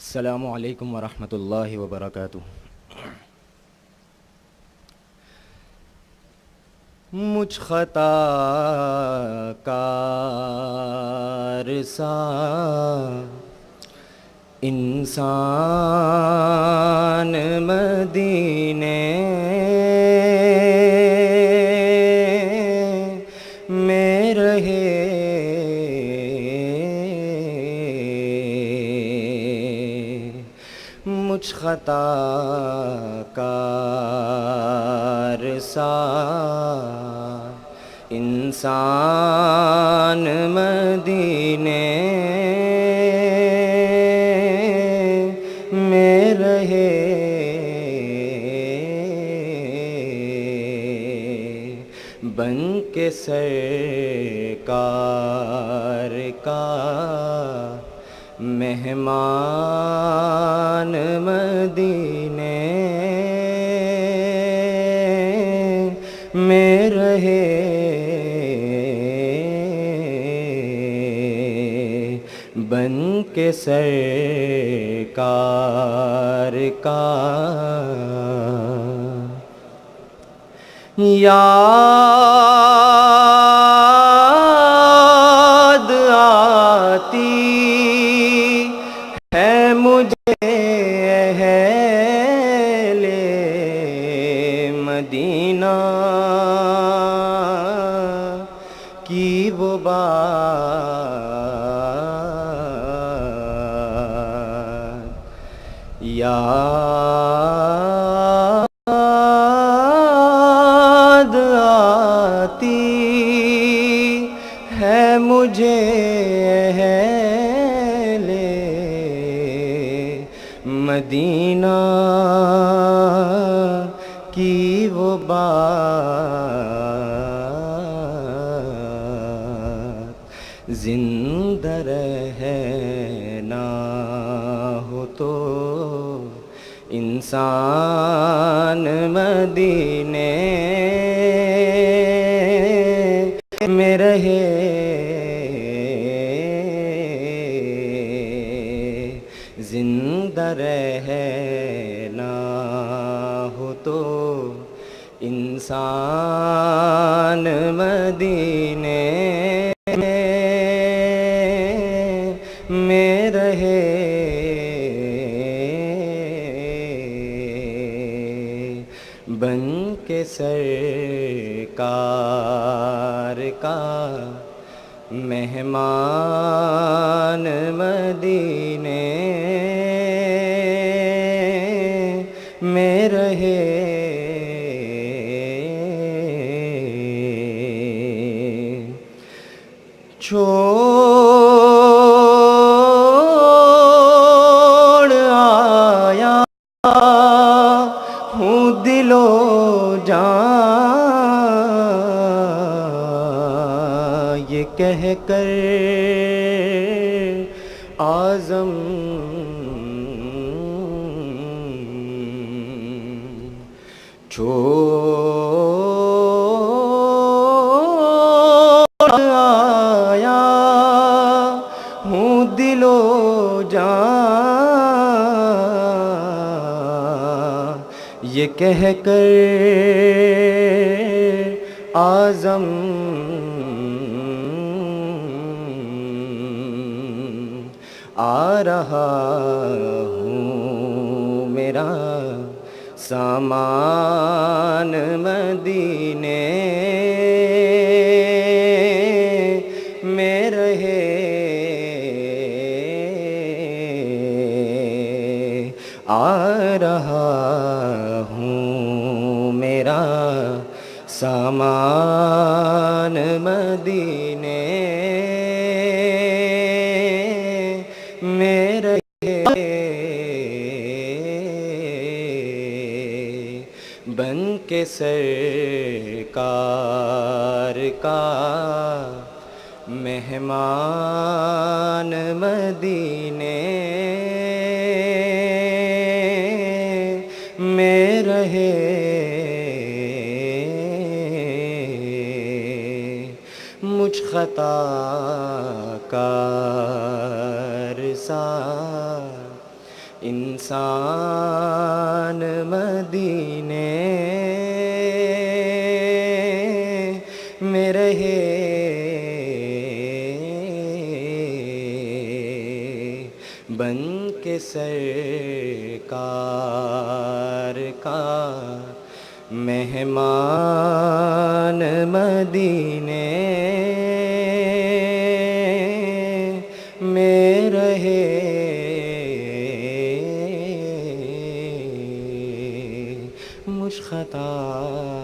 السلام علیکم ورحمۃ اللہ وبرکاتہ۔ مجھ خطا کار سا انسان مدینے میں رہے، مجھ خطا کار سا انسان مدینے میں رہے، بن کے سرکار کا مہمان مدینے میں رہے، بن کے سرکار کا یاد آتی ہے مجھے اہل مدینہ کی وہ بات، یاد آتی ہے مجھے اہل مدینہ کی وہ بات، زندہ رہنا ہو تو انسان مدینے میں رہے، زندہ رہنا ہو تو انسان مدینے میں رہے، بن کے سرکار کا مہمان مدینے میں رہے، چھوڑ آیا ہوں دل و جان یہ کہہ کر اعظم چھوڑ آیا ہوں دل و جان یہ کہہ کر اعظم آ رہا ہوں میرا سامان مدینے میں رہے، آ رہا ہوں میرا سامان مدینے میں رہے، بن کے سرکار کا مہمان مدینے میں رہے، مجھ خطا کار سا انسان مدینے میں رہے بن کے سرکار کا مہمان مدینے میں رہے مجھ خطا